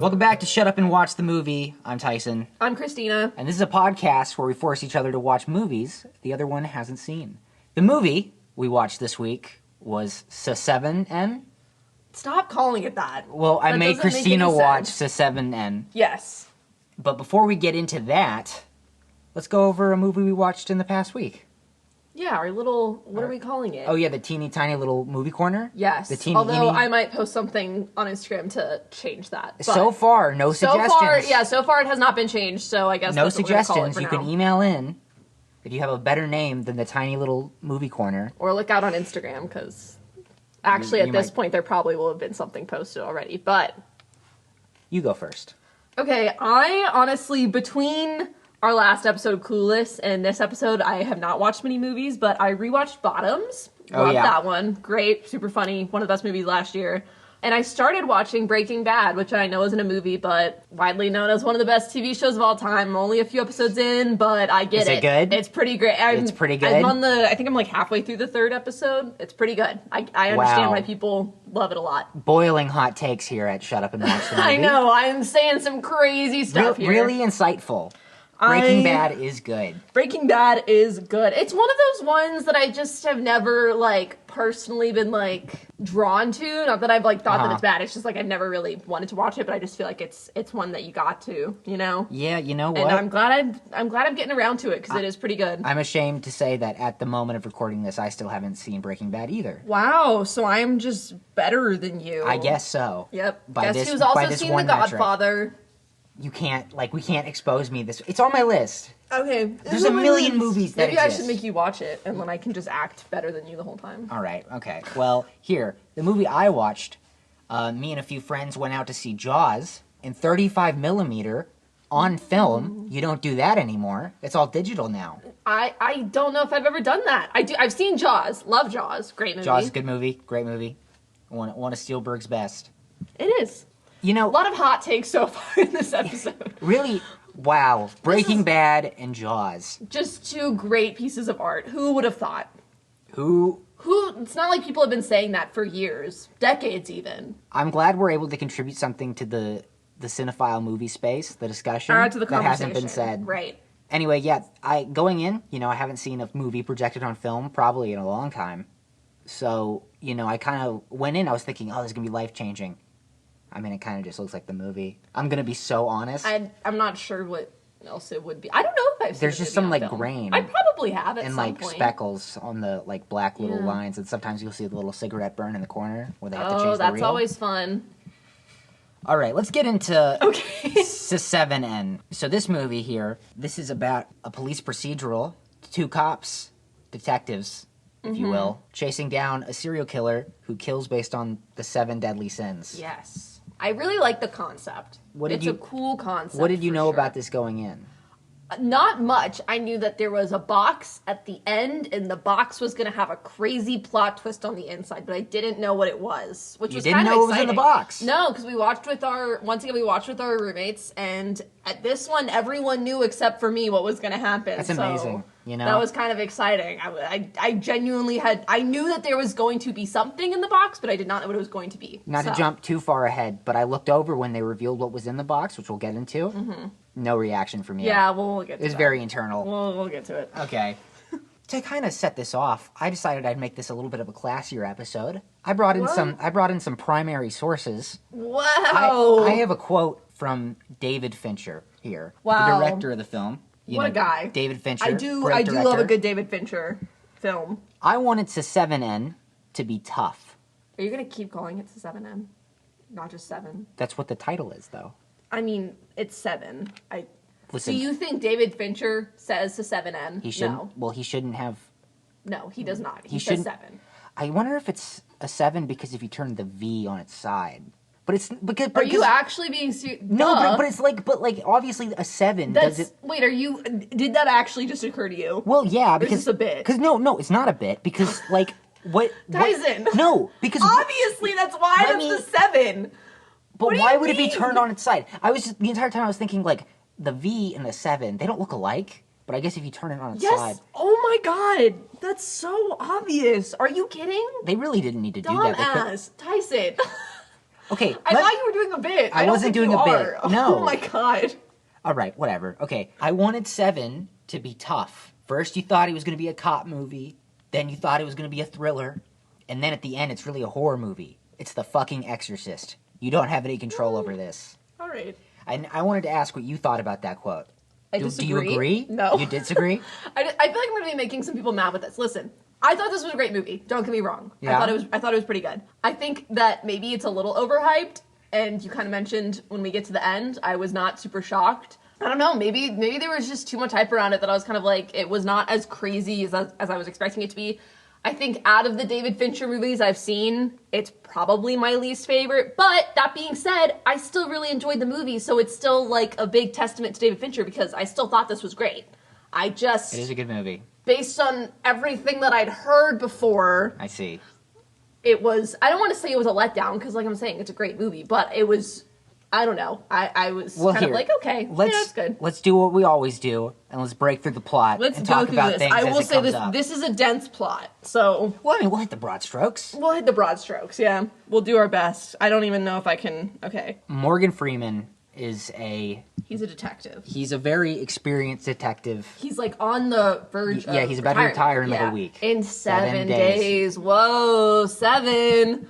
Welcome back to Shut Up and Watch the Movie. I'm Tyson. I'm Christina. And this is a podcast where we force each other to watch movies the other one hasn't seen. The movie we watched this week was S7N. Stop calling it that. Well, I made Christina watch S7N. Yes. But before we get into that, let's go over a movie we watched in the past week. Yeah, our little, what are we calling it? Oh yeah, the teeny tiny little movie corner? Yes. The teeny Although I might post something on Instagram to change that. But so far, no suggestions. So far it has not been changed, so I guess no that's what we're gonna call it suggestions. for You now. can email in if you have a better name than the tiny little movie corner. Or look out on Instagram, because actually at this point there probably will have been something posted already, but... You go first. Okay, I honestly, between our last episode of Clueless and this episode, I have not watched many movies, but I rewatched Bottoms. Loved that one. Great, super funny, one of the best movies last year. And I started watching Breaking Bad, which I know isn't a movie, but widely known as one of the best TV shows of all time. I'm only a few episodes in, but I get it. Is it good? It's pretty great. It's pretty good? I think I'm like halfway through the third episode. It's pretty good. I understand why people love it a lot. Boiling hot takes here at Shut Up and Watch the Movie. I know, I'm saying some crazy stuff here. Really insightful. Breaking Bad is good. Breaking Bad is good. It's one of those ones that I just have never, personally been, drawn to. Not that I've, thought that it's bad. It's just, I've never really wanted to watch it, but I just feel like it's one that you got to, you know? Yeah, you know what? And I'm glad I'm getting around to it, because it is pretty good. I'm ashamed to say that at the moment of recording this, I still haven't seen Breaking Bad either. Wow, so I'm just better than you. I guess so. Yep. Guess who's also seen The Godfather? You can't, we can't expose me this. It's on my list. Okay. There's a million movies that Maybe exist. I should make you watch it, and then I can just act better than you the whole time. All right, okay. Well, here, the movie I watched, me and a few friends went out to see Jaws in 35 millimeter on film. You don't do that anymore. It's all digital now. I don't know if I've ever done that. I've seen Jaws. Love Jaws. Great movie. Jaws, good movie. Great movie. One of Spielberg's best. It is. You know, a lot of hot takes so far in this episode. Really, wow. Breaking Bad and Jaws. Just two great pieces of art. Who would have thought? Who? It's not like people have been saying that for years. Decades, even. I'm glad we're able to contribute something to the cinephile movie space, the discussion. To the conversation. That hasn't been said. Right. Anyway, yeah, going in, I haven't seen a movie projected on film probably in a long time. So, I kind of went in, I was thinking, oh, this is going to be life-changing. I mean, it kind of just looks like the movie. I'm going to be so honest. I'm not sure what else it would be. I don't know if I've seen There's just some, grain. I probably have at some point. And, speckles on the, black little lines. And sometimes you'll see the little cigarette burn in the corner where they have to change the reel. Oh, that's always fun. All right, let's get into S7N. So this movie here, this is about a police procedural. Two cops, detectives, if you will, chasing down a serial killer who kills based on the 7 deadly sins. Yes. I really like the concept. It's a cool concept. What did you know about this going in? Not much. I knew that there was a box at the end, and the box was going to have a crazy plot twist on the inside, but I didn't know what it was, which was kind of exciting. You didn't know it was in the box? No, because we watched with our roommates, and at this one, everyone knew except for me what was going to happen. That's amazing. That was kind of exciting. I genuinely I knew that there was going to be something in the box, but I did not know what it was going to be. Not to jump too far ahead, but I looked over when they revealed what was in the box, which we'll get into. Mm-hmm. No reaction from you. Yeah, we'll get to it. It's very internal. We'll get to it. Okay. To kind of set this off, I decided I'd make this a little bit of a classier episode. I brought in some primary sources. Wow. I have a quote from David Fincher here. Wow. The director of the film. What a guy. David Fincher. I do love a good David Fincher film. I wanted S7N to be tough. Are you going to keep calling it S7N? Not just 7? That's what the title is, though. I mean, it's 7. Listen, do you think David Fincher says S7N? He shouldn't. No. Well, he shouldn't have. No, he does not. He says 7. I wonder if it's a 7 because if you turn the V on its side. But it's because. Are you actually being serious? No, but it's obviously a 7 does it. Wait, did that actually just occur to you? Well, yeah, because it's a bit. Because no, it's not a bit because what? Tyson. No, because obviously that's why it's the 7. But why would it be turned on its side? The entire time I was thinking the V and the 7, they don't look alike. But I guess if you turn it on its side. Oh my god, that's so obvious. Are you kidding? They really didn't need to do that. Dumbass, Tyson. Okay. I thought you were doing a bit. I wasn't doing a bit. No. Oh my god. All right, whatever. Okay, I wanted Seven to be tough. First, you thought it was going to be a cop movie. Then you thought it was going to be a thriller. And then at the end, it's really a horror movie. It's the fucking Exorcist. You don't have any control over this. All right. I wanted to ask what you thought about that quote. I Do disagree. you agree? No. You disagree? I feel like I'm going to be making some people mad with this. Listen, I thought this was a great movie. Don't get me wrong. Yeah. I thought it was pretty good. I think that maybe it's a little overhyped, and you kind of mentioned when we get to the end, I was not super shocked. I don't know, maybe there was just too much hype around it that I was kind of like, it was not as crazy as I was expecting it to be. I think out of the David Fincher movies I've seen, it's probably my least favorite. But that being said, I still really enjoyed the movie, so it's still like a big testament to David Fincher because I still thought this was great. It is a good movie. Based on everything that I'd heard before, I see. It was, I don't want to say it was a letdown because like I'm saying, it's a great movie, but it was, I don't know. I was kind of like, okay, that's good. Let's do what we always do, and let's break through the plot and talk about things I will as it say comes this. up. This is a dense plot, so Well, I mean, we'll hit the broad strokes. we'll hit the broad strokes. Yeah, we'll do our best. I don't even know if I can. Okay, Morgan Freeman is he's a detective. he's a very experienced detective. He's like on the verge. Yeah, of he's about to retire in like a Yeah. week. In 7 days. days. Whoa, 7.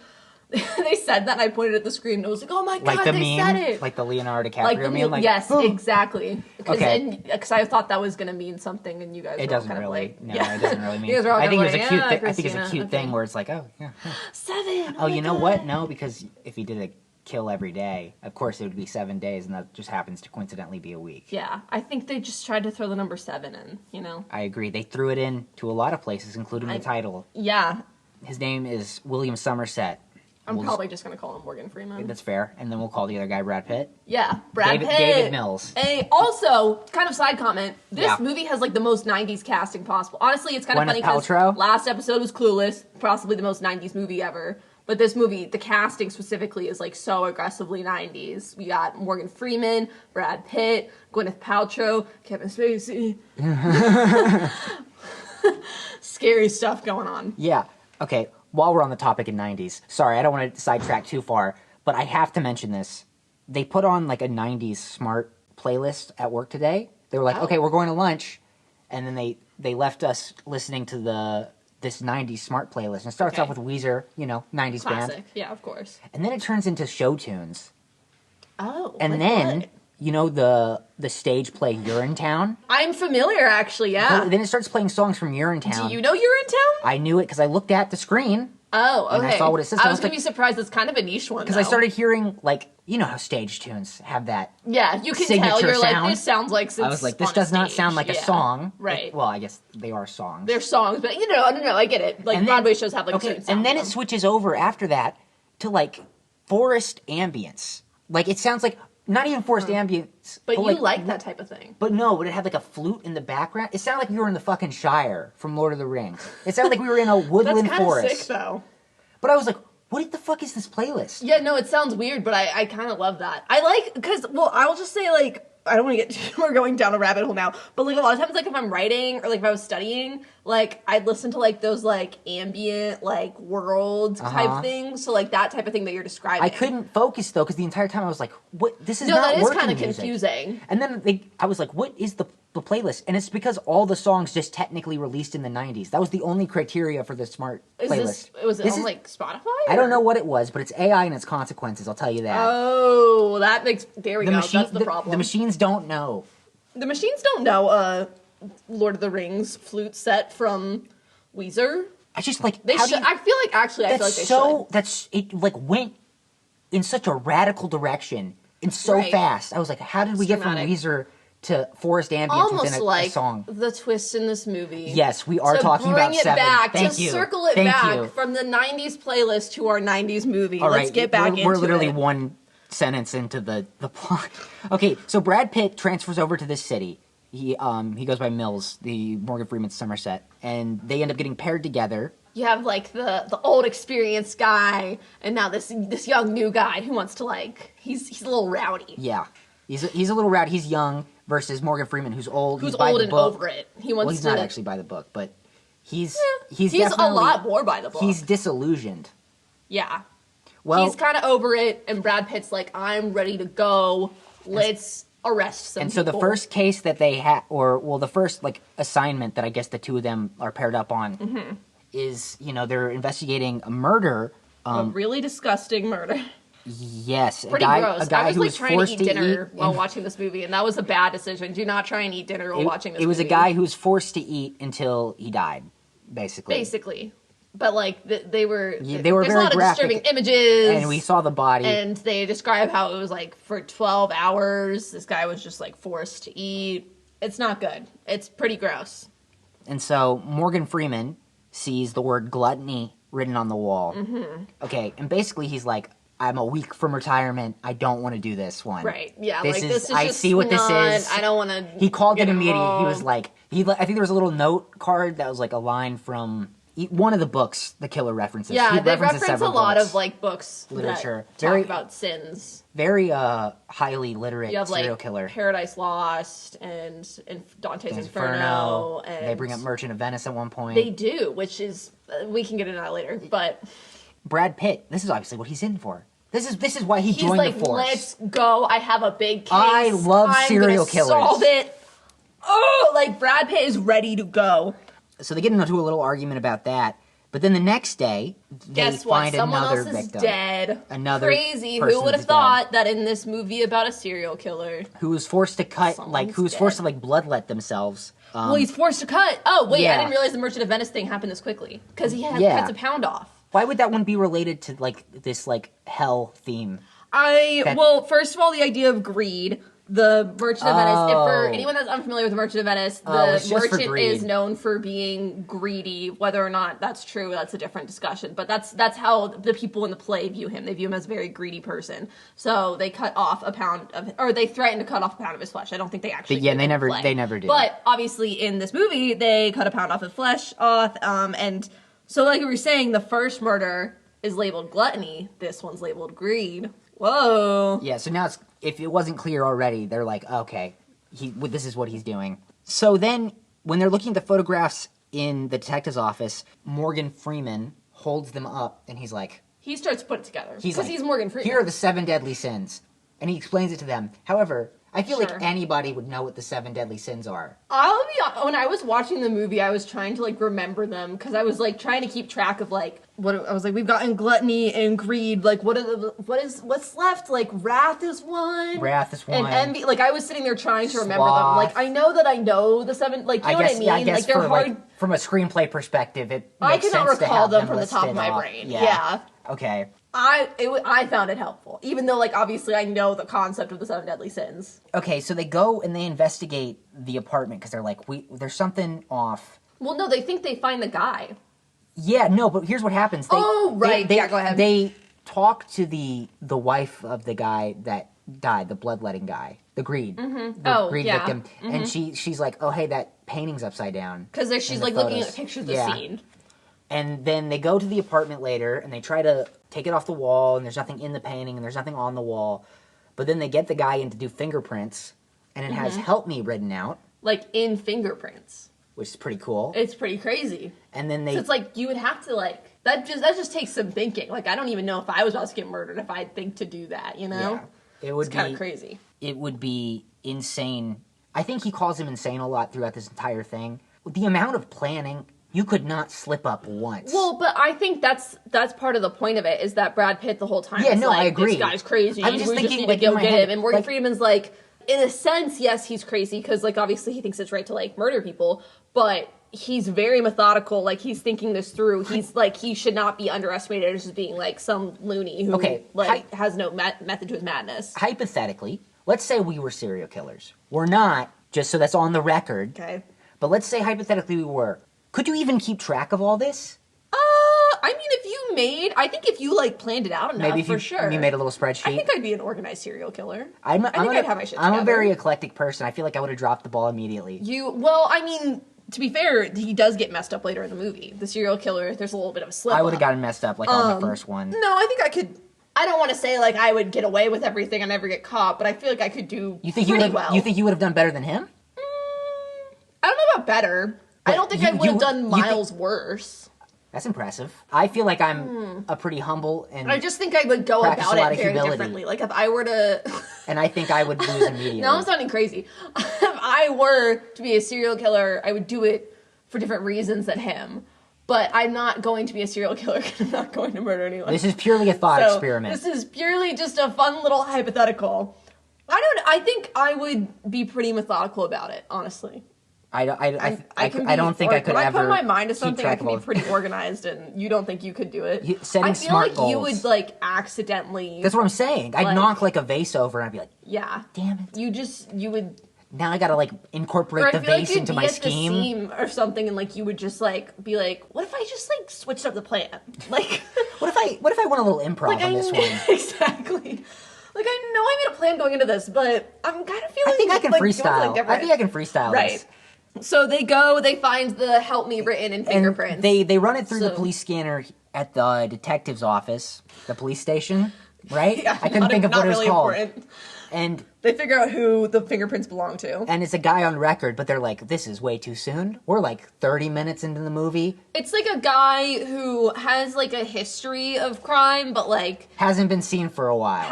They said that, and I pointed at the screen, and I was like, "Oh my god, Like the they meme, said it!" like the Leonardo DiCaprio Like the meme. Like, yes, "Oh." exactly. Okay. Because I thought that was gonna mean something, and you guys It were all doesn't kind really. of like, No, yeah. it doesn't really mean. You guys were all I think it was kind a of cute. like, I think it's a Christina, cute okay. thing where it's like, oh yeah. 7. Oh, my you know God. what? No, because if he did a kill every day, of course it would be 7 days, and that just happens to coincidentally be a week. Yeah, I think they just tried to throw the number 7 in. You know. I agree. They threw it in to a lot of places, including the title. Yeah, His name is William Somerset. I'm We'll probably just gonna call him Morgan Freeman. That's fair. And then we'll call the other guy Brad Pitt. Yeah, Brad Pitt. David Mills. Hey, also, kind of side comment, this Yeah. movie has like the most 90s casting possible. Honestly, it's kind of Gwyneth funny because Paltrow? last episode was Clueless, possibly the most 90s movie ever. But this movie, the casting specifically is like so aggressively 90s. We got Morgan Freeman, Brad Pitt, Gwyneth Paltrow, Kevin Spacey. Scary stuff going on. Yeah. Okay. While we're on the topic of 90s, sorry, I don't want to sidetrack too far, but I have to mention this. They put on like a 90s smart playlist at work today. They were like, okay, we're going to lunch. And then they left us listening to this 90s smart playlist. And it starts off with Weezer, 90s Classic. band. Yeah, of course. And then it turns into show tunes. Oh. And like then, what? the stage play Urinetown? I'm familiar, actually, yeah. Then it starts playing songs from Urinetown. Do you know you're in town? I knew it because I looked at the screen. Oh, okay. And I saw what it says. I I was was going like- to be surprised. It's kind of a niche one, Because I started hearing, like, you know how stage tunes have that. Yeah, you can signature tell. You're like, sound. this sounds like I was like, this does not sound like a song. Right. Well, I guess they are songs. They're songs, but no, I get it. Like, And then- Broadway shows have, like, a okay, certain sound and then to it them. switches over after that to, like, forest ambience. Like, it sounds like, not even forest ambience. But you like that type of thing. But no, but it had like a flute in the background. It sounded like we were in the fucking Shire from Lord of the Rings. It sounded like we were in a woodland That's kind forest. of sick, though. But I was like, what the fuck is this playlist? Yeah, no, it sounds weird, but I kind of love that. I like, because, well, I'll just say, like, I don't want to get, we're going down a rabbit hole now, but, like, a lot of times, like, if I'm writing, or, like, if I was studying, like, I'd listen to, like, those, like, ambient, like, world type things, so, like, that type of thing that you're describing. I couldn't focus, though, because the entire time I was like, what? This is No, not that is working kind of music. confusing. And then I was like, what is the playlist? And it's because all the songs just technically released in the 90s. That was the only criteria for the smart playlist. Was it This on, is- like, Spotify? I don't know what it was, but it's AI and its consequences, I'll tell you that. Oh, that makes, there we go, that's the problem. The machines don't know. The machines don't know Lord of the Rings flute set from Weezer. I just like, They how should. do you- I feel like actually, I feel like they should. It like went in such a radical direction and so Right. fast. I was like, how did we get from dramatic. Weezer to forest ambience Almost within a like song? the twist in this movie. Yes, we are to talking about bring it Seven. back, Thank to you. circle it Thank back you. from the '90s playlist to our '90s movie. All Let's right, get back into we're literally it. one sentence into the plot. Okay, so Brad Pitt transfers over to this city. He goes by Mills, the Morgan Freeman Somerset, and they end up getting paired together. You have like the old experienced guy, and now this young new guy who wants to like he's a little rowdy. Yeah, he's a little rowdy. He's young versus Morgan Freeman, who's old. Who's he's by old the and book. over it. He wants Well, he's to. not actually by the book, but he's He's a definitely- lot more by the book. He's disillusioned. Yeah. Well, he's kind of over it, and Brad Pitt's like, I'm ready to go. Let's arrest some And so people. the first case that they had, the first like assignment that I guess the two of them are paired up on is, they're investigating a murder. A really disgusting murder. Yes, Pretty gross. A guy I was who like was trying forced to eat dinner eat while watching this movie, and that was a bad decision. Do not try and eat dinner while watching this movie. It was a guy who was forced to eat until he died, basically. Basically. But, like, they were there's very a lot graphic, of disturbing images. And we saw the body. And they describe how it was, like, for 12 hours, this guy was just, like, forced to eat. It's not good. It's pretty gross. And so Morgan Freeman sees the word gluttony written on the wall. Okay, and basically he's like, I'm a week from retirement. I don't want to do this one. Right. Yeah. This is I just see what this is. I don't want to. He called it immediately. He was like, I think there was a little note card that was like a line from one of the books the killer references. Yeah, they references reference a lot of like books, literature, that talk about sins. Very highly literate you have, serial like, killer. Paradise Lost and Dante's Inferno. And they bring up Merchant of Venice at one point. They do, which is we can get into that later. But Brad Pitt, this is obviously what he's in for. This is why he joined like, the force. Let's go. I have a big case. I love serial killers. Solve it. Oh, like Brad Pitt is ready to go. So they get into a little argument about that. But then the next day, they find Someone another else is victim. Dead. Another crazy. person Who would have is thought that in this movie about a serial killer who was forced to cut, forced to bloodlet themselves. Well, he's forced to cut. Oh, wait, yeah. I didn't realize the Merchant of Venice thing happened this quickly. Because he cuts a pound off. Why would that one be related to, like, this, like, hell theme? Well, first of all, the idea of greed. The Merchant of Venice, if for anyone that's unfamiliar with the Merchant of Venice, the merchant is known for being greedy. Whether or not that's true, that's a different discussion. But that's how the people in the play view him. They view him as a very greedy person. So they cut off a pound of, or they threaten to cut off a pound of his flesh. I don't think they actually. Yeah, they never do. But obviously, in this movie, they cut a pound off his flesh off. And so, like we were saying, the first murder is labeled gluttony. This one's labeled greed. Whoa. Yeah. So now if it wasn't clear already, they're like, okay, this is what he's doing. So then, when they're looking at the photographs in the detective's office, Morgan Freeman holds them up, and he's like... He starts to put it together, because he's Morgan Freeman. Here are the 7 deadly sins. And he explains it to them. However, I feel like anybody would know what the 7 deadly sins are. When I was watching the movie, I was trying to, like, remember them, because I was, like, trying to keep track of, like, I was like, we've gotten gluttony and greed, like, what's left? Like, wrath is one. And envy. Like, I was sitting there trying to remember them. Like, I know that I know the 7, like, you know what I mean? Yeah, I guess like, they're hard. Like, from a screenplay perspective, it I makes cannot sense to recall have them from the top of my off. brain. Yeah. Okay. I found it helpful, even though, like, obviously I know the concept of the 7 deadly sins. Okay, so they go and they investigate the apartment because they're like, there's something off. Well, no, they think they find the guy. Yeah, no, but here's what happens. Go ahead. They talk to the wife of the guy that died, the bloodletting guy, the greed, greed victim, and she's like, oh, hey, that painting's upside down. Because she's, like, looking at a picture of the scene. And then they go to the apartment later, and they try to take it off the wall, and there's nothing in the painting, and there's nothing on the wall. But then they get the guy in to do fingerprints, and it has "Help Me" written out. Like, in fingerprints. Which is pretty cool. It's pretty crazy. And then So it's like, you would have to, like, that just takes some thinking. Like, I don't even know if I was about to get murdered if I'd think to do that, you know? Yeah. It's kind of crazy. It would be insane. I think he calls him insane a lot throughout this entire thing. The amount of planning... You could not slip up once. Well, but I think that's part of the point of it, is that Brad Pitt the whole time is like, I agree. This guy's crazy. I'm just thinking, just need to go get him. And Morgan like, Freeman's like, in a sense, yes, he's crazy, because, like, obviously he thinks it's right to, like, murder people, but he's very methodical. Like, he's thinking this through. He's, like, he should not be underestimated as just being, like, some loony who, has no method to his madness. Hypothetically, let's say we were serial killers. We're not, just so that's on the record. Okay. But let's say hypothetically we were. Could you even keep track of all this? I mean, I think if you, like, planned it out enough, for sure. You made a little spreadsheet. I think I'd be an organized serial killer. I think I'd have my shit together. I'm a very eclectic person. I feel like I would have dropped the ball immediately. Well, I mean, to be fair, he does get messed up later in the movie. The serial killer, there's a little bit of a slip up. I would have gotten messed up, like, on the first one. No, I think I could... I don't want to say, like, I would get away with everything and never get caught, but I feel like I could do pretty well. You think you would have done better than him? I don't know about better. I don't think I would have done miles worse. That's impressive. I feel like I'm a pretty humble and I just think I would go about it very differently. Like, if I were to... and I think I would lose immediately. Now I'm sounding crazy. If I were to be a serial killer, I would do it for different reasons than him. But I'm not going to be a serial killer because I'm not going to murder anyone. This is purely a thought experiment. This is purely just a fun little hypothetical. I think I would be pretty methodical about it, honestly. I don't think I could ever. When I put my mind to something, I can be pretty organized, and you don't think you could do it. Setting smart goals. You would like accidentally. That's what I'm saying. I'd knock like a vase over, and I'd be like, "Yeah, damn it!" You would. Now I gotta like incorporate the vase into my scheme, the seam or something, and like you would just like be like, "What if I just like switched up the plan?" Like, what if I want a little improv on this one? Exactly. Like, I know I made a plan going into this, but I'm kind of feeling. I think I can freestyle. I think I can freestyle. Right. So they find the "help me" written in fingerprints. And they run it through the police scanner at the detective's office, the police station, right? Yeah, I couldn't think of what it was called. Important. And they figure out who the fingerprints belong to. And it's a guy on record, but they're like, this is way too soon. We're like 30 minutes into the movie. It's like a guy who has like a history of crime, but like... hasn't been seen for a while.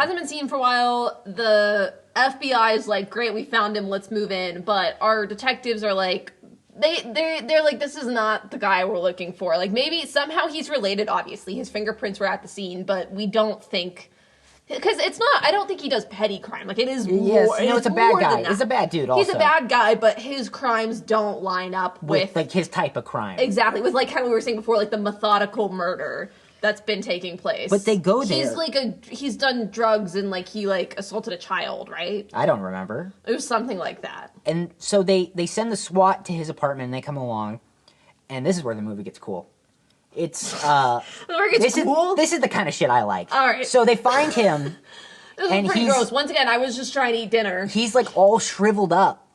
The FBI is like, great, we found him, let's move in. But our detectives are like... They're like, this is not the guy we're looking for. Like, maybe somehow he's related, obviously. His fingerprints were at the scene, but we don't think... Because it's not, I don't think he does petty crime. Like, it is more. Yes, no, it's a bad guy. He's a bad dude also. He's a bad guy, but his crimes don't line up with like, his type of crime. Exactly. With, like, how we were saying before, like, the methodical murder that's been taking place. But they go there. He's, like, he's done drugs and, like, he, like, assaulted a child, right? I don't remember. It was something like that. And so they send the SWAT to his apartment, and they come along, and this is where the movie gets cool. It's, this is the kind of shit I like. All right. So they find him... This is pretty gross. Once again, I was just trying to eat dinner. He's like all shriveled up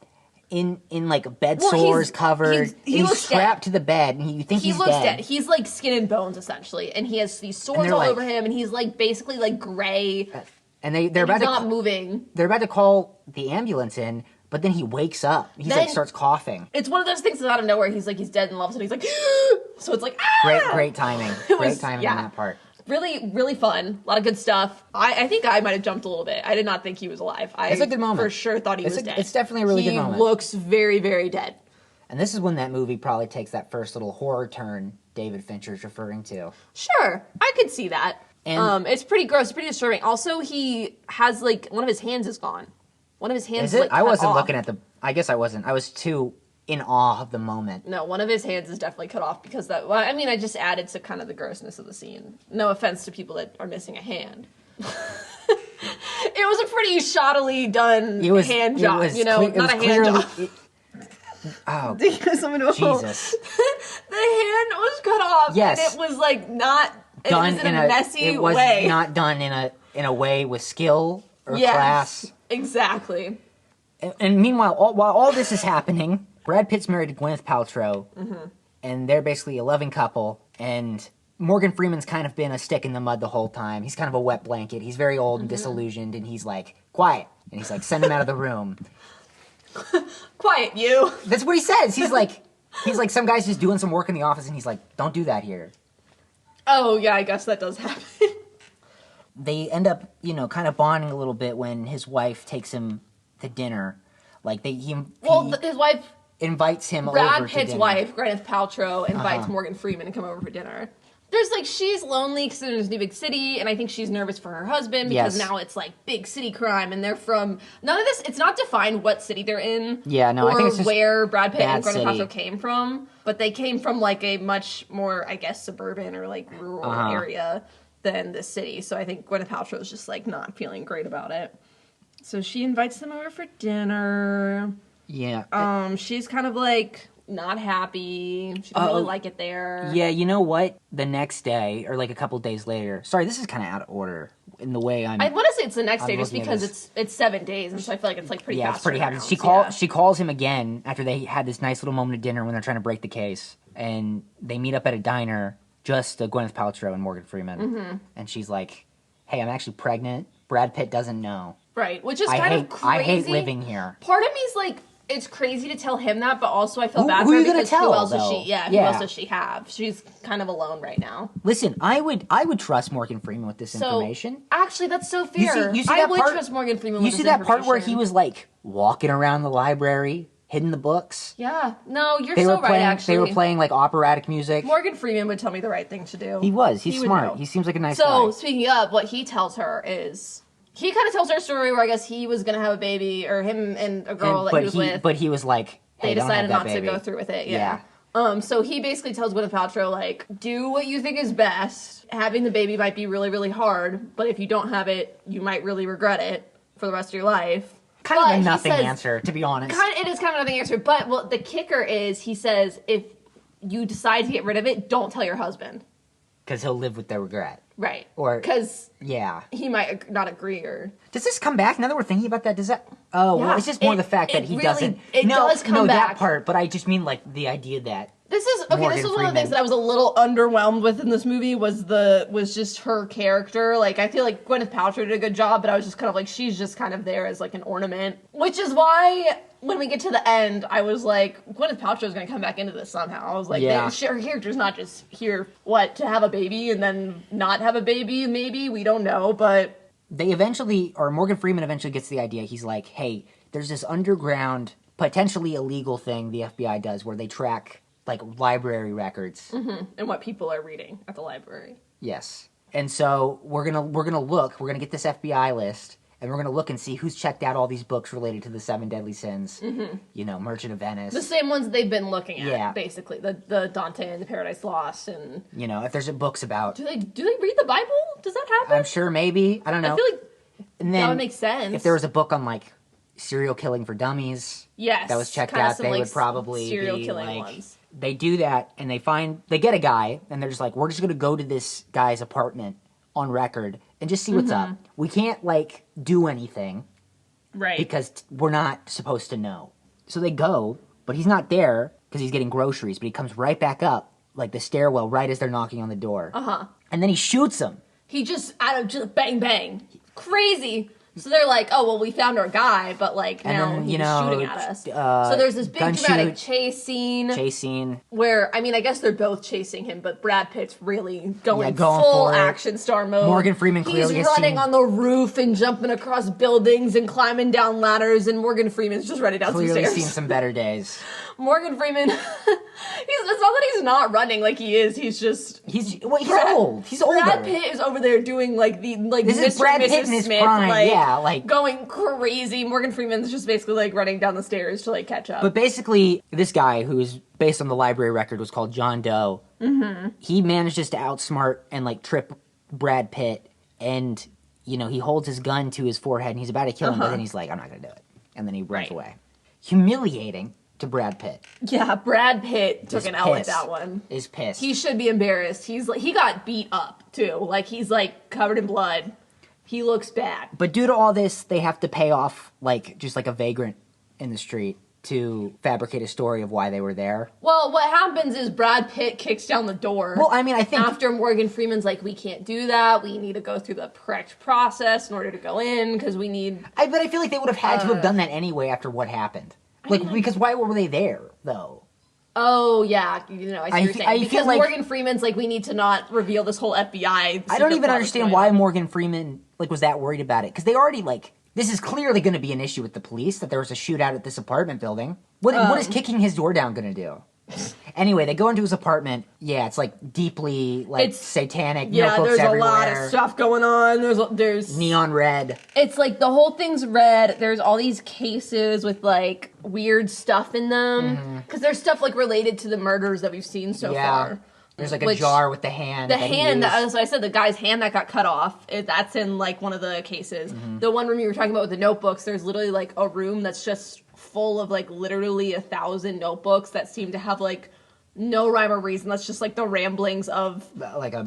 in like bed sores covered. He's strapped to the bed, and you think he's looks dead. He's like skin and bones essentially, and he has these sores all over him, and he's like basically like gray. And they're about to not moving. They're about to call the ambulance in, but then he wakes up. He like starts coughing. It's one of those things that's out of nowhere. He's like he's dead, and all of a sudden he's like, so it's like great timing. Great timing on that part. Really, really fun. A lot of good stuff. I think I might have jumped a little bit. I did not think he was alive. It's a good moment. For sure thought he was dead. It's definitely a really good moment. He looks very, very dead. And this is when that movie probably takes that first little horror turn David Fincher's referring to. Sure. I could see that. And it's pretty gross, pretty disturbing. Also, he has, like, one of his hands is gone. One of his hands is, like, cut I wasn't off. looking at the... I guess I wasn't. I was too... in awe of the moment. No, one of his hands is definitely cut off because that... Well, I mean, I just added to kind of the grossness of the scene. No offense to people that are missing a hand. It was a pretty shoddily done hand job, not a hand job. Oh, Jesus. The hand was cut off, yes. And it was, like, not... done it was in a messy way. It was not done in a way with skill or class. Exactly. And meanwhile, while all this is happening... Brad Pitt's married to Gwyneth Paltrow, and they're basically a loving couple, and Morgan Freeman's kind of been a stick in the mud the whole time. He's kind of a wet blanket. He's very old and disillusioned, and he's like, quiet. And he's like, send him out of the room. Quiet, you. That's what he says. He's like, some guy's just doing some work in the office, and he's like, don't do that here. Oh, yeah, I guess that does happen. They end up, kind of bonding a little bit when his wife takes him to dinner. Like, his wife... invites him over to dinner. Brad Pitt's wife, Gwyneth Paltrow, invites Morgan Freeman to come over for dinner. There's, like, she's lonely because there's a new big city, and I think she's nervous for her husband because now it's, like, big city crime, and they're from... None of this... It's not defined what city they're in. Yeah, no, I think it's just where Brad Pitt and Gwyneth Paltrow came from, but they came from, like, a much more, I guess, suburban or, like, rural area than this city, so I think Gwyneth Paltrow's just, like, not feeling great about it. So she invites them over for dinner... Yeah. She's kind of, like, not happy. She doesn't really like it there. Yeah, you know what? The next day, or, like, a couple days later... Sorry, this is kind of out of order in the way I'm... I want to say it's the next day just because it's 7 days, and so I feel like it's, like, pretty fast. Yeah, it's pretty happy. She calls him again after they had this nice little moment of dinner when they're trying to break the case. And they meet up at a diner, just Gwyneth Paltrow and Morgan Freeman. And she's like, hey, I'm actually pregnant. Brad Pitt doesn't know. Right, which is kind of crazy. I hate living here. Part of me's like... it's crazy to tell him that, but also I feel bad who for are her you gonna because tell, who else though? does she? Yeah, who else does she have? She's kind of alone right now. Listen, I would trust Morgan Freeman with this information. Actually, that's so fair. You see I that would part, trust Morgan Freeman with this You see that part where he was like walking around the library, hidden the books? Yeah. No, you're so right, actually. They were playing like operatic music. Morgan Freeman would tell me the right thing to do. He was. He's smart. He seems like a nice guy. So, speaking of, what he tells her is... He kind of tells her a story where I guess he was going to have a baby, or him and a girl that he was with. But he was like, hey, they decided not to go through with it, yeah. So he basically tells Gwyneth Paltrow, like, do what you think is best. Having the baby might be really, really hard, but if you don't have it, you might really regret it for the rest of your life. Kind of a nothing answer, to be honest. It is kind of a nothing answer, but the kicker is, he says, if you decide to get rid of it, don't tell your husband. Because he'll live with the regret. Right. Or because he might not agree. Or does this come back now that we're thinking about that? Does that? Oh, well, it's just more the fact that he doesn't. It does come back. That part, but I just mean like the idea that this is okay. This is one of the things that I was a little underwhelmed with in this movie was just her character. Like I feel like Gwyneth Paltrow did a good job, but I was just kind of like she's just kind of there as like an ornament, which is why. When we get to the end, I was like, Gwyneth Paltrow is going to come back into this somehow. I was like, her character's not just here, to have a baby and then not have a baby, maybe? We don't know, but... Morgan Freeman eventually gets the idea. He's like, hey, there's this underground, potentially illegal thing the FBI does where they track, like, library records. Mm-hmm. And what people are reading at the library. Yes. And so we're gonna get this FBI list... And we're going to look and see who's checked out all these books related to the 7 Deadly Sins. Mm-hmm. You know, Merchant of Venice. The same ones they've been looking at, basically. The Dante and the Paradise Lost and... You know, if there's books about... Do they read the Bible? Does that happen? I'm sure maybe. I don't know. I feel like that would make sense. If there was a book on, like, serial killing for dummies... Yes. That was checked out, they would probably serial be, killing like... ones. They do that, and they get a guy, and they're just like, we're just going to go to this guy's apartment on record and just see what's up. We can't, like, do anything. Right. Because we're not supposed to know. So they go, but he's not there because he's getting groceries, but he comes right back up, like the stairwell, right as they're knocking on the door. Uh-huh. And then he shoots him. He just, just bang, bang. Crazy. So they're like, oh, well, we found our guy, but, like, now he's shooting at us. So there's this big dramatic chase scene. Where, I mean, I guess they're both chasing him, but Brad Pitt's really going full action star mode. Morgan Freeman clearly He's running on the roof and jumping across buildings and climbing down ladders, and Morgan Freeman's just running down some stairs. Clearly seen some better days. Morgan Freeman, it's not that he's not running like he is, he's just... He's old. He's older. Brad Pitt is over there doing, like, this Mr. is Brad Mrs. Pitt in his Smith, prime, going crazy. Morgan Freeman's just basically, like, running down the stairs to, like, catch up. But basically, this guy, who is based on the library record, was called John Doe. Mm-hmm. He manages to outsmart and, like, trip Brad Pitt, and, you know, he holds his gun to his forehead, and he's about to kill him, but then he's like, I'm not gonna do it. And then he runs away. Humiliating to Brad Pitt. Yeah, Brad Pitt took an L with that one. Is pissed. He should be embarrassed. He got beat up, too. Like, he's, like, covered in blood. He looks bad. But due to all this, they have to pay off, like, just like a vagrant in the street to fabricate a story of why they were there. Well, what happens is Brad Pitt kicks down the door. Well, I mean, I think... After Morgan Freeman's like, we can't do that. We need to go through the correct process in order to go in, because we need... But I feel like they would have had to have done that anyway after what happened. Like, because why were they there, though? Oh, yeah. You know, I see what you're saying. Because like, Morgan Freeman's like, we need to not reveal this whole FBI... I don't even understand why Morgan Freeman, like, was that worried about it. Because they already, like... This is clearly going to be an issue with the police, that there was a shootout at this apartment building. What is kicking his door down going to do? Anyway, they go into his apartment. Yeah, it's, like, deeply, like, satanic. Yeah, notebooks there's everywhere. A lot of stuff going on. There's... Neon red. It's, like, the whole thing's red. There's all these cases with, like, weird stuff in them. Because there's stuff, like, related to the murders that we've seen so far. There's, like, a jar with the hand. The hand, as I said, the guy's hand that got cut off, that's in, like, one of the cases. The one room you were talking about with the notebooks, there's literally, like, a room that's just full of, like, literally 1,000 notebooks that seem to have, like, no rhyme or reason. That's just, like, the ramblings of... Like a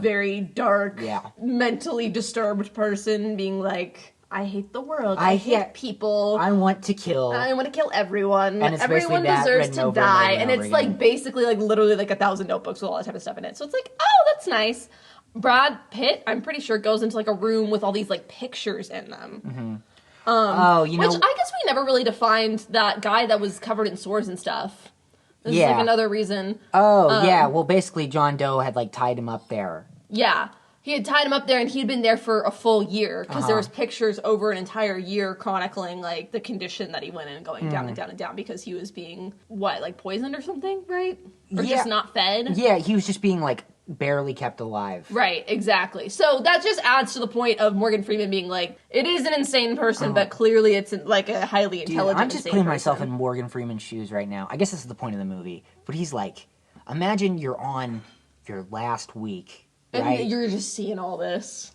very dark, mentally disturbed person being like... I hate the world. I hate people. I want to kill. I want to kill everyone. And everyone deserves to die. And it's like basically like literally like 1,000 notebooks with all that type of stuff in it. So it's like, oh, that's nice. Brad Pitt, I'm pretty sure, goes into like a room with all these like pictures in them. Which I guess we never really defined that guy that was covered in sores and stuff. This is like another reason. Well, basically John Doe had like tied him up there. Yeah. He had tied him up there, and he'd been there for a full year, because there was pictures over an entire year chronicling, like, the condition that he went in, going down and down and down, because he was being, poisoned or something, right? Or just not fed? Yeah, he was just being, like, barely kept alive. Right, exactly. So that just adds to the point of Morgan Freeman being like, it is an insane person, but clearly it's, like, a highly intelligent I'm just putting myself person. in Morgan Freeman's shoes right now. I guess this is the point of the movie. But he's like, imagine you're on your last week. Right? And you're just seeing all this.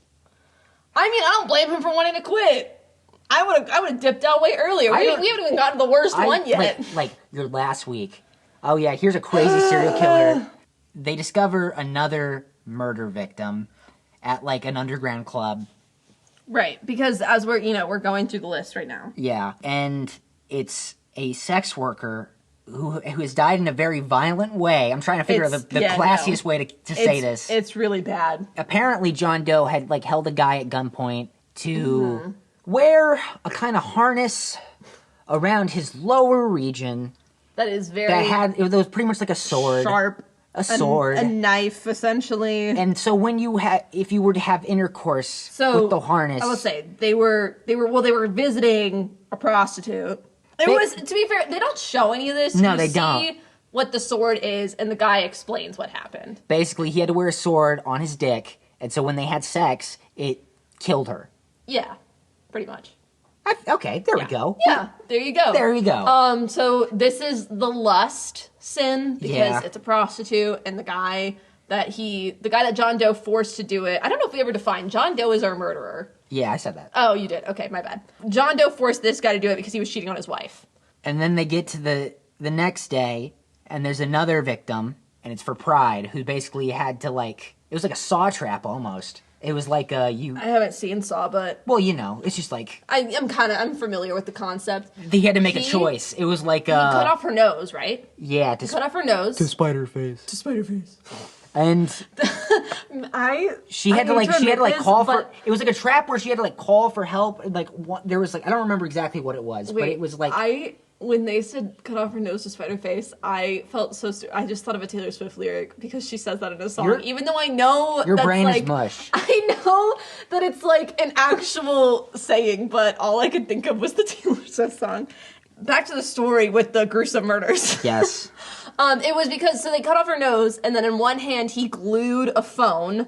I mean, I don't blame him for wanting to quit. I would have dipped out way earlier. We haven't even gotten to the worst one yet. Like your last week. Oh yeah, here's a crazy serial killer. They discover another murder victim at like an underground club. Right, because as we're going through the list right now. Yeah, and it's a sex worker who has died in a very violent way. I'm trying to figure out the classiest way to say this. It's really bad. Apparently, John Doe had like held a guy at gunpoint to wear a kind of harness around his lower region. That is very... It was pretty much like a sword. Sharp. A sword. A knife, essentially. And so when if you were to have intercourse with the harness... I would say, they were visiting a prostitute. To be fair, they don't show any of this. No, they don't. You see what the sword is, and the guy explains what happened. Basically, he had to wear a sword on his dick, and so when they had sex, it killed her. Yeah, pretty much. Okay, there we go. Yeah, there you go. There you go. So this is the lust sin, because it's a prostitute, and the guy that John Doe forced to do it. I don't know if we ever defined John Doe as our murderer. Yeah, I said that. Oh, you did. Okay, my bad. John Doe forced this guy to do it because he was cheating on his wife. And then they get to the next day, and there's another victim, and it's for Pride, who basically had to it was like a saw trap almost. It was like I haven't seen Saw, but... Well, it's just like... I'm familiar with the concept. He had to make a choice. It was like He cut off her nose, right? Yeah. Cut off her nose. To spider face. And she had to call for. It was like a trap where she had to call for help. There was I don't remember exactly what it was, but it was when they said cut off her nose to spider face, I felt so I just thought of a Taylor Swift lyric because she says that in a song. Even though I know your brain is mush. I know that it's an actual saying, but all I could think of was the Taylor Swift song. Back to the story with the gruesome murders. Yes. It was because, they cut off her nose, and then in one hand he glued a phone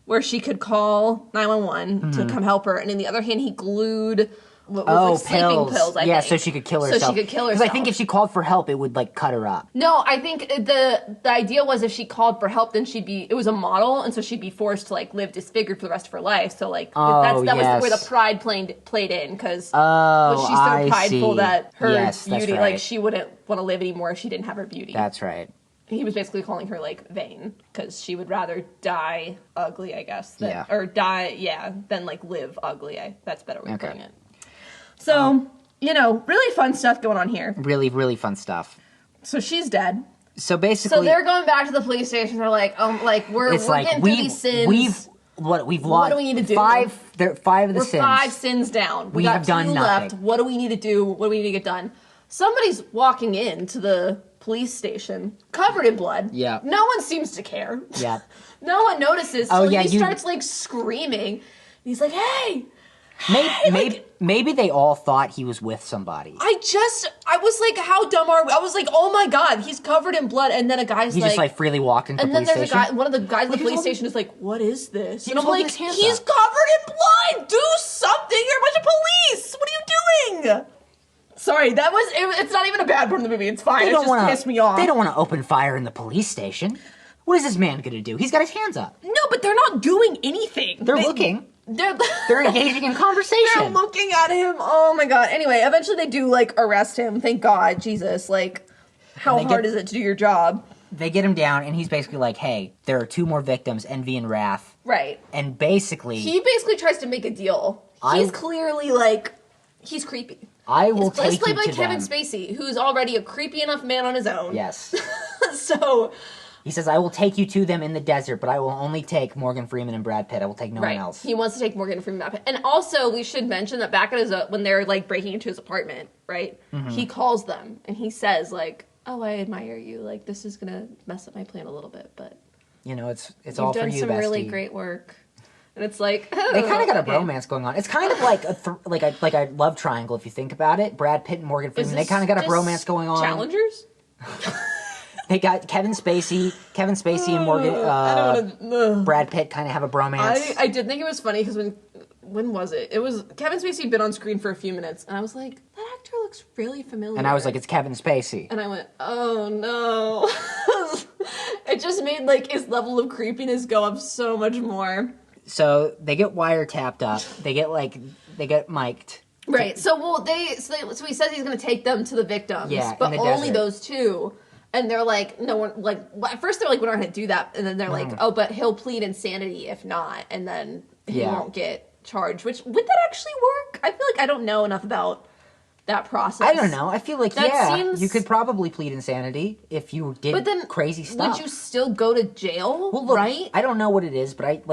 where she could call 911 to come help her, and in the other hand he glued sleeping pills, I think. So she could kill herself. Because I think if she called for help, it would cut her up. No, I think the idea was if she called for help, then it was a model, and so she'd be forced to live disfigured for the rest of her life. So that was where the pride played in, because she's so prideful that her beauty, she wouldn't want to live anymore if she didn't have her beauty. That's right. He was basically calling her vain, because she would rather die ugly, I guess, than live ugly. That's a better way of putting it. So, really fun stuff going on here. Really, really fun stuff. So she's dead. So basically... So they're going back to the police station. They're we're getting through these sins. We've lost... What do we need to do? 5 of the sins. We're 5 sins down. We got have done 2 nothing. left. What do we need to do? What do we need to get done? Somebody's walking into the police station covered in blood. Yeah. No one seems to care. Yeah. No one notices. So he starts screaming. He's like, hey... Maybe they all thought he was with somebody. I was like, how dumb are we? I was like, oh my god, he's covered in blood, and then a guy's he just freely walked into the police station. And then there's one of the guys in the police station is like, what is this? And I'm like, he's up. covered in blood! Do something! You're a bunch of police! What are you doing? Sorry, it's not even a bad part of the movie, it's fine, it just pissed me off. They don't want to open fire in the police station. What is this man gonna do? He's got his hands up. No, but they're not doing anything. They're looking. They're engaging in conversation. They're looking at him. Oh my god. Anyway, eventually they do arrest him. Thank God. Jesus. How hard is it to do your job? They get him down, and he's basically like, hey, there are 2 more victims, Envy and Wrath. Right. And basically... He basically tries to make a deal. He's clearly he's creepy. I will take you to them. He's played by Kevin Spacey, who's already a creepy enough man on his own. Yes. So... He says, I will take you to them in the desert, but I will only take Morgan Freeman and Brad Pitt. I will take no one else. He wants to take Morgan Freeman and Brad Pitt. And also, we should mention that back at his, when they're, like, breaking into his apartment, right? Mm-hmm. He calls them, and he says, like, oh, I admire you. Like, this is going to mess up my plan a little bit, but... You know, it's all for you, bestie. You've done some really great work. And it's like... Oh, they kind of got a bromance going on. It's kind of like a love triangle, if you think about it. Brad Pitt and Morgan Freeman, they kind of got a bromance going on. Challengers? They got Kevin Spacey and Morgan, Brad Pitt kind of have a bromance. I did think it was funny because when was it? It was Kevin Spacey had been on screen for a few minutes, and I was like, that actor looks really familiar. And I was like, it's Kevin Spacey. And I went, oh no. It just made like his level of creepiness go up so much more. So they get wiretapped up. They get mic'd. Right. So he says he's going to take them to the victims, but only those two. And they're like, no one, like, at first they're like, we're not going to do that. And then they're like, oh, but he'll plead insanity if not. And then he won't get charged. Which, would that actually work? I feel like I don't know enough about that process. I don't know. I feel like, you could probably plead insanity if you did crazy stuff. Would you still go to jail, right? I don't know what it is, but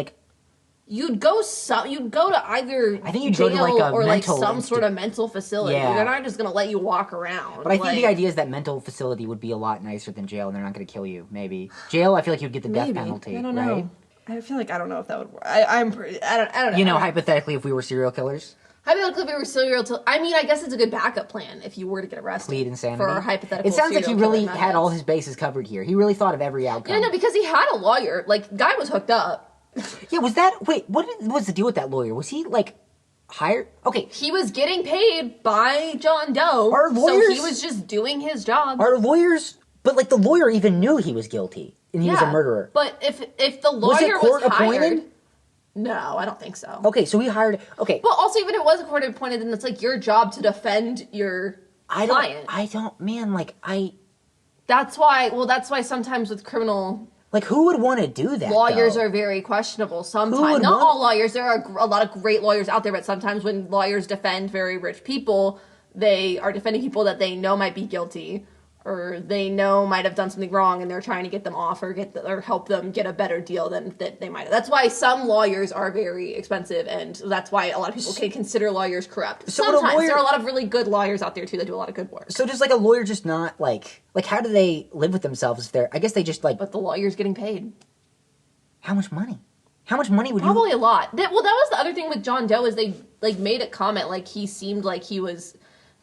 You'd go to either I think you'd go to like some sort of mental facility. Yeah. They're not just going to let you walk around. But I think the idea is that mental facility would be a lot nicer than jail, and they're not going to kill you. Maybe jail, I feel like you'd get the death penalty. I don't know. Right? I feel like I don't know if that would work. I don't know. You know, hypothetically, if we were serial killers. Hypothetically, if we were serial killers, I mean, I guess it's a good backup plan if you were to get arrested. Plead insanity. For a hypothetical. It sounds like he really had all his bases covered here. He really thought of every outcome. Yeah, no, because he had a lawyer. Like, guy was hooked up. Yeah, what was the deal with that lawyer? Was he, like, hired? Okay. He was getting paid by John Doe. Our lawyers, so he was just doing his job. Our lawyers, but, like, the lawyer even knew he was guilty, and he was a murderer. But if the lawyer was court appointed? No, I don't think so. Okay, so he hired, okay. But also, even if it was a court appointed, then it's, like, your job to defend your client. That's why sometimes with criminal... Like, who would want to do that, Lawyers are very questionable sometimes. Not all lawyers. There are a lot of great lawyers out there, but sometimes when lawyers defend very rich people, they are defending people that they know might be guilty, or they know might have done something wrong, and they're trying to get them off or help them get a better deal than that they might have. That's why some lawyers are very expensive, and that's why a lot of people can consider lawyers corrupt. So sometimes there are a lot of really good lawyers out there too that do a lot of good work. So does like a lawyer just not like how do they live with themselves if they're? I guess they just like. But the lawyer's getting paid. How much money? How much money would Probably a lot. That was the other thing with John Doe is they like made a comment like he seemed like he was.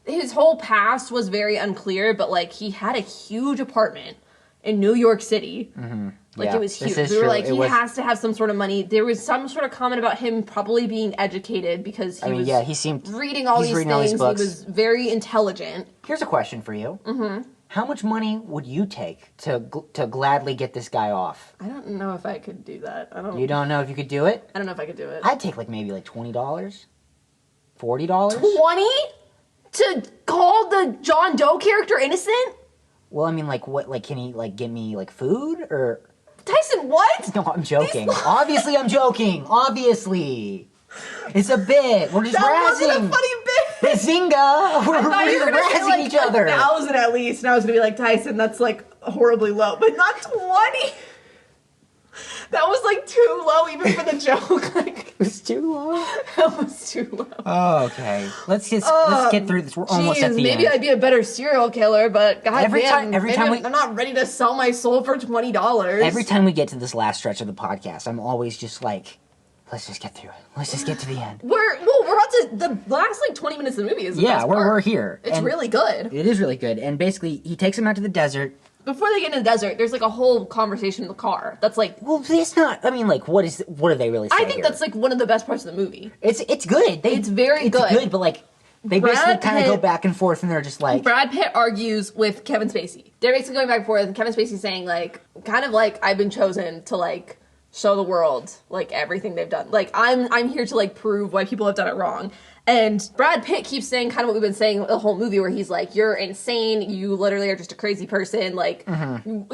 His whole past was very unclear, but, like, he had a huge apartment in New York City. Mm-hmm. Like, it was huge. We were like, he has to have some sort of money. There was some sort of comment about him probably being educated because he seemed reading all these things. He was very intelligent. Here's a question for you. Mm-hmm. How much money would you take to gladly get this guy off? I don't know if I could do that. You don't know if you could do it? I don't know if I could do it. I'd take, like, maybe, like, $20? $40? 20? To call the John Doe character innocent? Well, I mean, like, what? Like, can he, like, give me, like, food? Or... Tyson, what? No, I'm joking. Obviously, I'm joking. Obviously. It's a bit. We're just razzing. That wasn't a funny bit. Bazinga. We're razzing each other. 1,000 at least. And I was going to be like, Tyson, that's, like, horribly low. But not 20. That was, like, too low even for the joke. Like, it was too low? That was too low. Oh, okay. Let's get through this. We're almost at the maybe end. I'd be a better serial killer, but every time I'm not ready to sell my soul for $20. Every time we get to this last stretch of the podcast, I'm always just like, let's just get through it. Let's just get to the end. We're about to, the last, like, 20 minutes of the movie is the best part. We're here. It's really good. It is really good. And basically, he takes him out to the desert. Before they get in the desert, there's, like, a whole conversation in the car that's, like... Well, it's not... I mean, like, what do they really say I think that's, like, one of the best parts of the movie. It's good. It's very good. It's good, but, like, they basically kind of go back and forth, and they're just, like... Brad Pitt argues with Kevin Spacey. They're basically going back and forth, and Kevin Spacey's saying, like, kind of like, I've been chosen to, like, show the world, like, everything they've done. Like, I'm here to, like, prove why people have done it wrong. And Brad Pitt keeps saying kind of what we've been saying the whole movie, where he's like, you're insane, you literally are just a crazy person, like,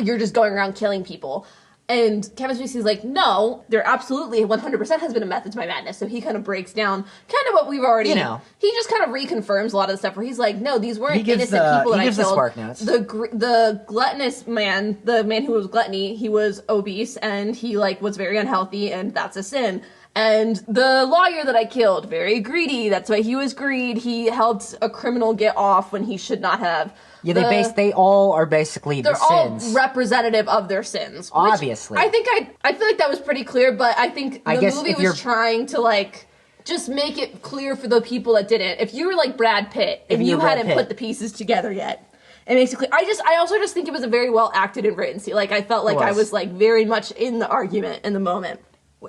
you're just going around killing people. And Kevin Spacey's like, no, there absolutely 100% has been a method to my madness. So he kind of breaks down kind of what we've already... He just kind of reconfirms a lot of the stuff where he's like, no, these weren't innocent people that I killed. He gives the spark notes. The gluttonous man, the man who was gluttony, he was obese and he, like, was very unhealthy and that's a sin. And the lawyer that I killed, very greedy. That's why he was greed. He helped a criminal get off when he should not have. Yeah, they all are basically the sins. They're all representative of their sins. Obviously. I think I feel like that was pretty clear, but I think the movie was trying to, like, just make it clear for the people that didn't. If you were like Brad Pitt, if you hadn't put the pieces together yet, it makes it clear. I also just think it was a very well acted and written scene. Like, I felt like I was, like, very much in the argument in the moment.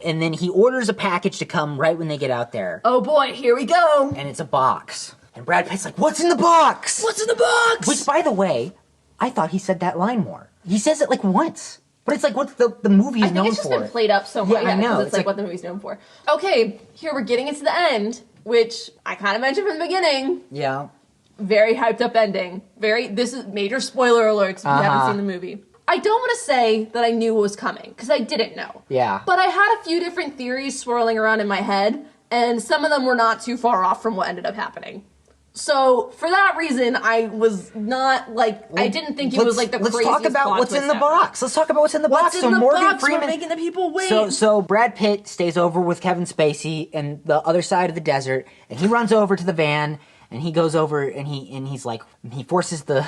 And then he orders a package to come right when they get out there. Oh boy, here we go. And it's a box. And Brad Pitt's like, what's in the box? What's in the box? Which, by the way, I thought he said that line more. He says it like once. But it's like what the movie is known for. I think it's just been played up so much. Yeah, I know. It's like what the movie's known for. Okay, here we're getting into the end, which I kind of mentioned from the beginning. Yeah. Very hyped up ending. This is major spoiler alerts if you haven't seen the movie. I don't want to say that I knew what was coming, because I didn't know. Yeah. But I had a few different theories swirling around in my head, and some of them were not too far off from what ended up happening. So, for that reason, I was not, like, I didn't think it was, like, the craziest Let's talk about what's in the box. Let's talk about what's in the box. What's in the box? We're making the people wait. So Brad Pitt stays over with Kevin Spacey in the other side of the desert, and he runs over to the van, and he goes over, and he's like, he forces the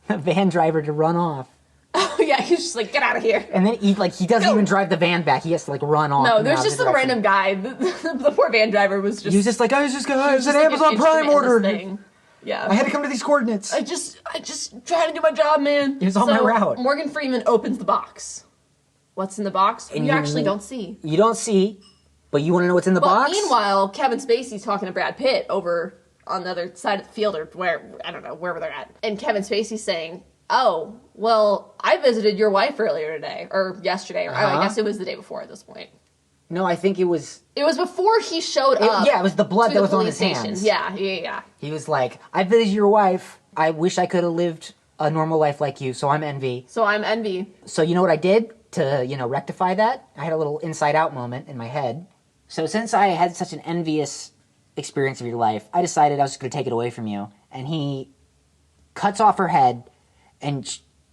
van driver to run off. Oh, yeah, he's just like, get out of here. And then he doesn't even drive the van back. He has to, like, run off. No, there's just some random guy. The poor van driver was just... He was just like, it's an Amazon Prime order. Yeah. I had to come to these coordinates. I just trying to do my job, man. It was on my route. Morgan Freeman opens the box. What's in the box? And you actually don't see. You don't see, but you want to know what's in the box? Meanwhile, Kevin Spacey's talking to Brad Pitt over on the other side of the field, or where, I don't know, wherever they're at. And Kevin Spacey's saying... Oh, well, I visited your wife earlier today, or yesterday, or I guess it was the day before at this point. No, I think it was... It was before he showed up. Yeah, it was the blood that was on his hands. Yeah. He was like, I visited your wife. I wish I could have lived a normal life like you, so I'm envy. So you know what I did to, rectify that? I had a little inside-out moment in my head. So since I had such an envious experience of your life, I decided I was just going to take it away from you. And he cuts off her head... And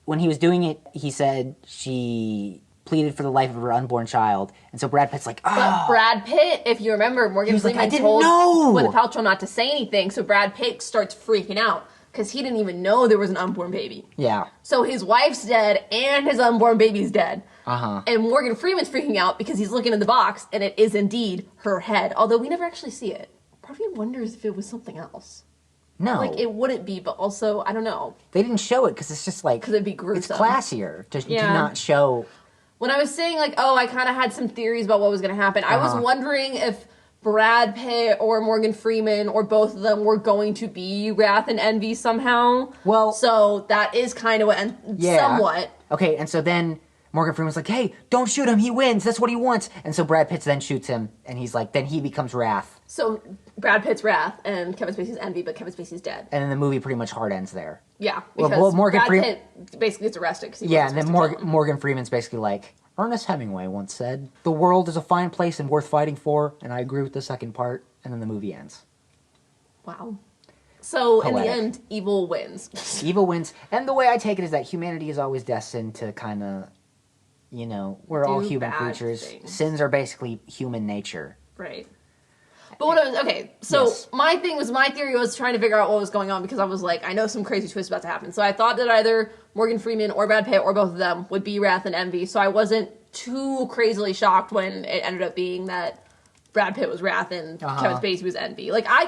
when he was doing it, he said she pleaded for the life of her unborn child. And so Brad Pitt's like, oh. But Brad Pitt, if you remember, Morgan Freeman told Gwyneth Paltrow not to say anything. So Brad Pitt starts freaking out because he didn't even know there was an unborn baby. Yeah. So his wife's dead and his unborn baby's dead. Uh-huh. And Morgan Freeman's freaking out because he's looking in the box and it is indeed her head. Although we never actually see it. Part of me wonders if it was something else. No. Like, it wouldn't be, but also, I don't know. They didn't show it because it's just like... Because it'd be gruesome. It's classier to not show... When I was saying, like, I kind of had some theories about what was going to happen, I was wondering if Brad Pitt or Morgan Freeman or both of them were going to be Wrath and Envy somehow. Well... So, that is kind of what... Somewhat. Okay, and so then... Morgan Freeman's like, hey, don't shoot him, he wins, that's what he wants. And so Brad Pitt then shoots him, and he's like, then he becomes Wrath. So Brad Pitt's Wrath, and Kevin Spacey's Envy, but Kevin Spacey's dead. And then the movie pretty much hard ends there. Yeah, because Brad Pitt basically gets arrested. Cause and then Morgan Freeman's basically like, Ernest Hemingway once said, the world is a fine place and worth fighting for, and I agree with the second part, and then the movie ends. Wow. So, Poetic. In the end, evil wins. Evil wins, and the way I take it is that humanity is always destined to kind of... we're all human creatures. Things. Sins are basically human nature. Right. But my theory was trying to figure out what was going on because I was like, I know some crazy twist about to happen. So I thought that either Morgan Freeman or Brad Pitt or both of them would be Wrath and Envy. So I wasn't too crazily shocked when it ended up being that Brad Pitt was Wrath and Kevin Spacey was Envy. Like, I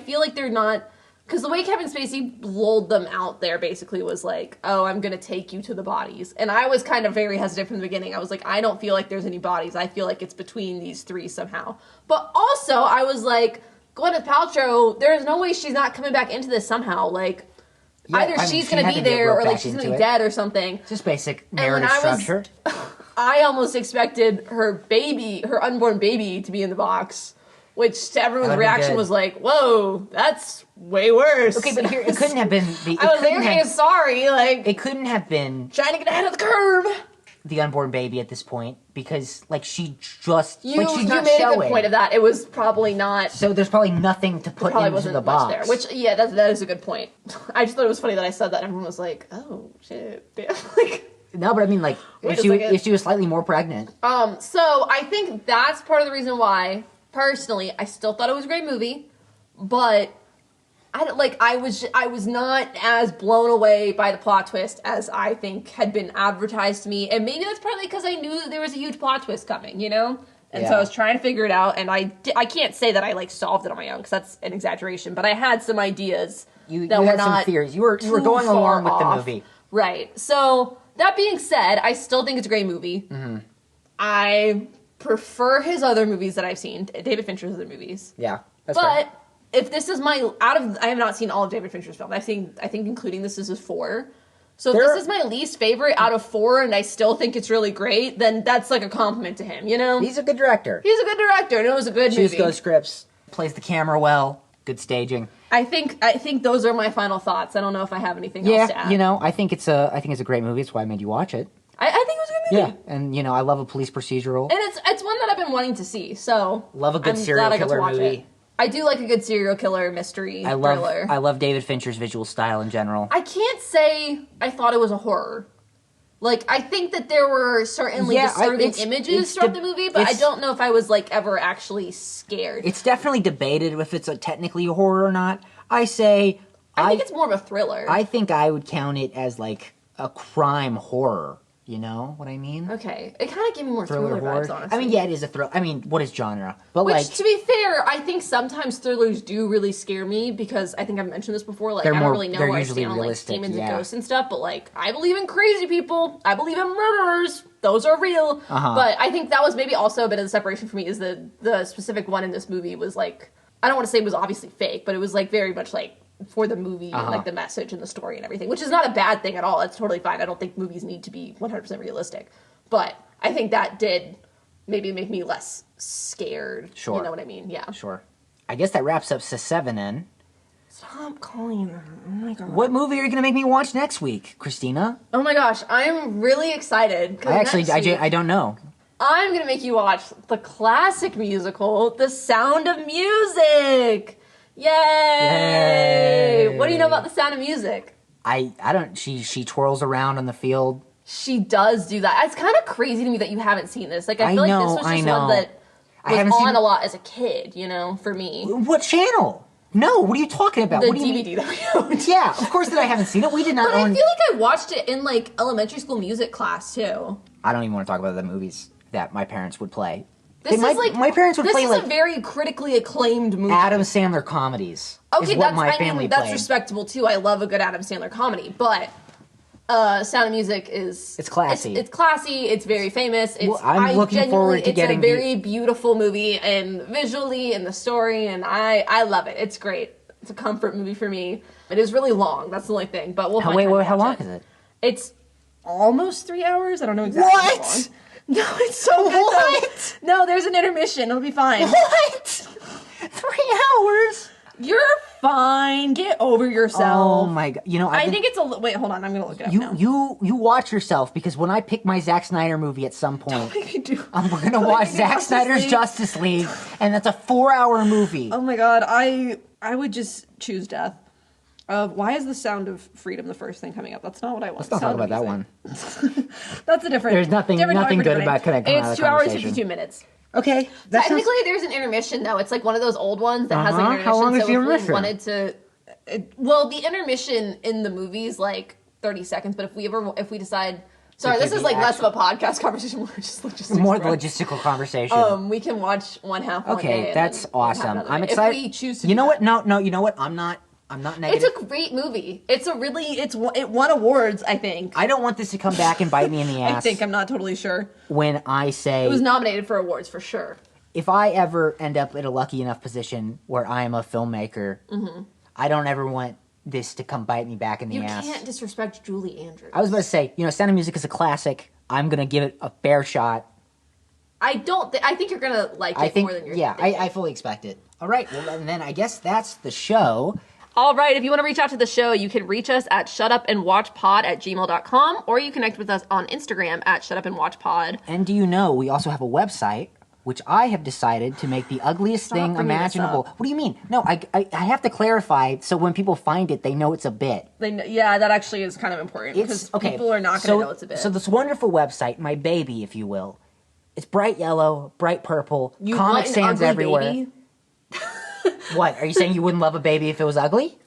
feel like they're not... Because the way Kevin Spacey lulled them out there basically was like, oh, I'm going to take you to the bodies. And I was kind of very hesitant from the beginning. I was like, I don't feel like there's any bodies. I feel like it's between these three somehow. But also, I was like, Gwyneth Paltrow, there's no way she's not coming back into this somehow. Like, either she's going to be there or like she's going to be dead or something. Just basic narrative structure. I almost expected her unborn baby to be in the box. Which to everyone's reaction was like, whoa, that's way worse. Okay, but here, it couldn't have been... I was sorry, like... It couldn't have been... Trying to get ahead of the curve. the unborn baby at this point because like she just you she's not made showing. a good point of that. It was probably not. So there's probably nothing to put into the box. There, which that is a good point. I just thought it was funny that I said that. Everyone was like, "Oh shit, damn!" Like, no, but I mean, like if she was slightly more pregnant. So I think that's part of the reason why, personally, I still thought it was a great movie, but. I was not as blown away by the plot twist as I think had been advertised to me, and maybe that's partly because I knew that there was a huge plot twist coming, you know? And so I was trying to figure it out, and I can't say that I, like, solved it on my own, because that's an exaggeration, but I had some ideas you had some theories. You were going along with the movie. Right. So, that being said, I still think it's a great movie. Mm-hmm. I prefer his other movies that I've seen, David Fincher's other movies. Yeah, that's fair. If this is I have not seen all of David Fincher's films. I think including this is 4. So if this is my least favorite out of 4 and I still think it's really great, then that's like a compliment to him, you know? He's a good director. And it was a good movie. Choose good scripts, plays the camera well, good staging. I think those are my final thoughts. I don't know if I have anything else to add. You know, I think it's a great movie. That's why I made you watch it. I think it was a good movie. Yeah, and you know, I love a police procedural. And it's one that I've been wanting to see, so love a good serial killer movie. It. I do like a good serial killer mystery thriller. I love David Fincher's visual style in general. I can't say I thought it was a horror. Like, I think that there were certainly disturbing images throughout the movie, but I don't know if I was, like, ever actually scared. It's definitely debated if it's technically a horror or not. I think it's more of a thriller. I think I would count it as, like, a crime horror. You know what I mean? Okay. It kind of gave me more thriller vibes, honestly. I mean, yeah, it is a thriller. I mean, what is genre? But Which, to be fair, I think sometimes thrillers do really scare me because I think I've mentioned this before. Like, I don't really know where I stand on, like, demons and ghosts and stuff, but, like, I believe in crazy people. I believe in murderers. Those are real. Uh-huh. But I think that was maybe also a bit of the separation for me is the specific one in this movie was, like, I don't want to say it was obviously fake, but it was, like, very much, like, for the movie and like the message and the story and everything, which is not a bad thing at all. It's totally fine. I don't think movies need to be 100% realistic, but I think that did maybe make me less scared. Sure. You know what I mean? Yeah. Sure. I guess that wraps up S7N. Stop calling her. Oh my god. What movie are you going to make me watch next week, Christina? Oh my gosh. I'm really excied. I don't know. I'm going to make you watch the classic musical, The Sound of Music. Yay! What do you know about The Sound of Music? I don't. She twirls around on the field. She does do that. It's kind of crazy to me that you haven't seen this. Like I feel like this was just one that was on a lot as a kid. You know, for me. What channel? No, what are you talking about? The what do you DVD mean? that we owned. Yeah, of course that I haven't seen it. We did not own. I feel like I watched it in like elementary school music class too. I don't even want to talk about the movies that my parents would play. My parents would play a very critically acclaimed movie. Adam Sandler comedies. Okay, that's that's respectable too. I love a good Adam Sandler comedy, but Sound of Music is classy. It's classy. It's very famous. I'm looking forward to getting. It's a very beautiful movie, and visually, and the story, and I love it. It's great. It's a comfort movie for me. It is really long. That's the only thing, but we'll. How long is it? It's almost 3 hours. I don't know exactly how long. No, it's so good. What? No, there's an intermission. It'll be fine. What? 3 hours? You're fine. Get over yourself. Oh my god! You know, I think it's a. Wait, hold on. I'm gonna look it up now. You watch yourself because when I pick my Zack Snyder movie at some point, I'm gonna watch Zack Snyder's Justice League, and that's a 4-hour movie. Oh my god! I would just choose death. Why is The Sound of Freedom the first thing coming up? That's not what I want. Let's not talk about that one. That's a different. There's nothing good about connecting. It's 2 hours 52 minutes. Okay. Technically, there's an intermission though. It's like one of those old ones that has like an intermission. How long is the intermission? We wanted to. The intermission in the movie is like 30 seconds. But if we decide. Sorry, this is like less of a podcast conversation, more just logistics. More the logistical conversation. We can watch one half. Okay, that's awesome. I'm excited. If we choose to. You know what? No. You know what? I'm not negative. It's a great movie. It won awards, I think. I don't want this to come back and bite me in the ass. I think, I'm not totally sure. When I say... It was nominated for awards, for sure. If I ever end up in a lucky enough position where I am a filmmaker, I don't ever want this to come bite me back in the ass. You can't disrespect Julie Andrews. I was about to say, Sound of Music is a classic. I'm going to give it a fair shot. I think you're going to like it more than you're thinking. I fully expect it. All right, well, and then I guess that's the show. All right, if you want to reach out to the show, you can reach us at shutupandwatchpod@gmail.com, or you connect with us on Instagram at shutupandwatchpod. And do you know we also have a website, which I have decided to make the ugliest thing imaginable. What do you mean? No, I have to clarify so when people find it, they know it's a bit. Yeah, that actually is kind of important because people are not going to know it's a bit. So this wonderful website, my baby, if you will, it's bright yellow, bright purple, Comic Sans everywhere. Baby? What? Are you saying you wouldn't love a baby if it was ugly?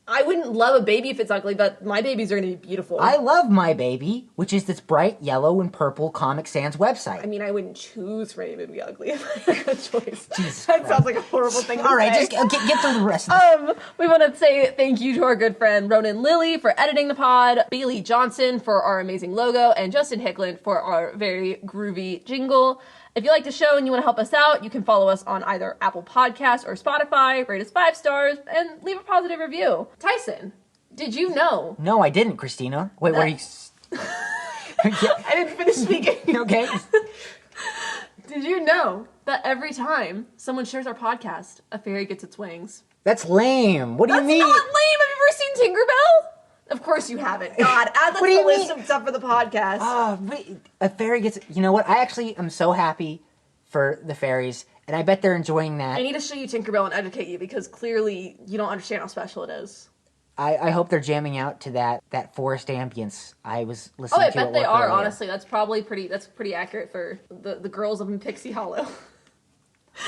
I wouldn't love a baby if it's ugly, but my babies are going to be beautiful. I love My Baby, which is this bright yellow and purple Comic Sans website. I mean, I wouldn't choose for anything to be ugly if I had a choice. That sounds like a horrible thing to say. All right, just get through the rest of this. We want to say thank you to our good friend Ronan Lilly for editing the pod, Bailey Johnson for our amazing logo, and Justin Hicklin for our very groovy jingle. If you like the show and you want to help us out, you can follow us on either Apple Podcasts or Spotify, rate us 5 stars, and leave a positive review. Tyson, did you know? No, I didn't, Christina. Wait, were you... I didn't finish speaking. Okay. Did you know that every time someone shares our podcast, a fairy gets its wings? That's lame. What do you mean? That's not lame. Have you ever seen Tinkerbell? Of course you haven't. God, add that to the list of stuff for the podcast. A fairy gets... You know what? I actually am so happy for the fairies, and I bet they're enjoying that. I need to show you Tinkerbell and educate you, because clearly you don't understand how special it is. I hope they're jamming out to that forest ambience I was listening to. Oh, I bet they are, earlier. honestly. That's pretty accurate for the girls up in Pixie Hollow.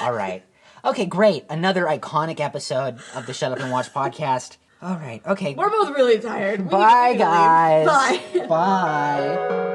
All right. Okay, great. Another iconic episode of the Shut Up and Watch podcast. All right, okay. We're both really tired. Bye, guys. Bye. Bye.